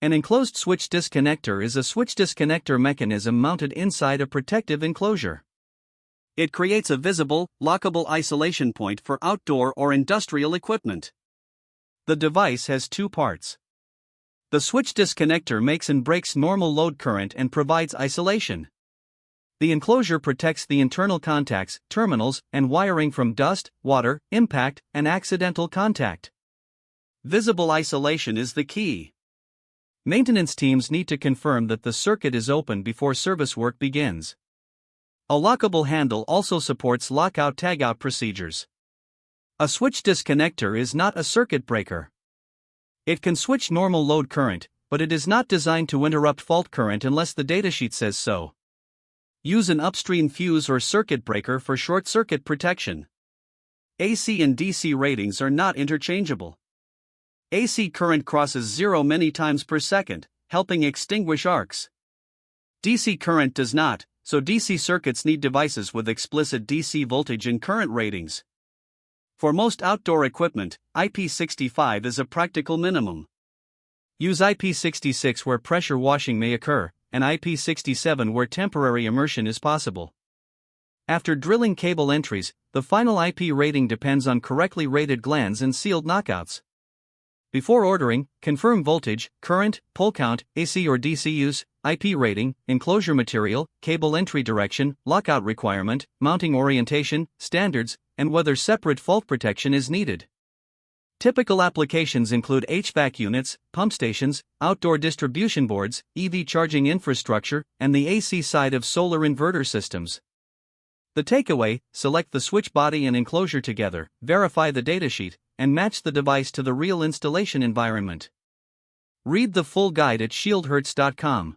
An enclosed switch disconnector is a switch disconnector mechanism mounted inside a protective enclosure. It creates a visible, lockable isolation point for outdoor or industrial equipment. The device has two parts. The switch disconnector makes and breaks normal load current and provides isolation. The enclosure protects the internal contacts, terminals, and wiring from dust, water, impact, and accidental contact. Visible isolation is the key. Maintenance teams need to confirm that the circuit is open before service work begins. A lockable handle also supports lockout-tagout procedures. A switch disconnector is not a circuit breaker. It can switch normal load current, but it is not designed to interrupt fault current unless the datasheet says so. Use an upstream fuse or circuit breaker for short circuit protection. AC and DC ratings are not interchangeable. AC current crosses 0 many times per second, helping extinguish arcs. DC current does not, so DC circuits need devices with explicit DC voltage and current ratings. For most outdoor equipment, IP65 is a practical minimum. Use IP66 where pressure washing may occur, and IP67 where temporary immersion is possible. After drilling cable entries, the final IP rating depends on correctly rated glands and sealed knockouts. Before ordering, confirm voltage, current, pole count, AC or DC use, IP rating, enclosure material, cable entry direction, lockout requirement, mounting orientation, standards, and whether separate fault protection is needed. Typical applications include HVAC units, pump stations, outdoor distribution boards, EV charging infrastructure, and the AC side of solar inverter systems. The takeaway: select the switch body and enclosure together, verify the datasheet, and match the device to the real installation environment. Read the full guide at shieldhz.com.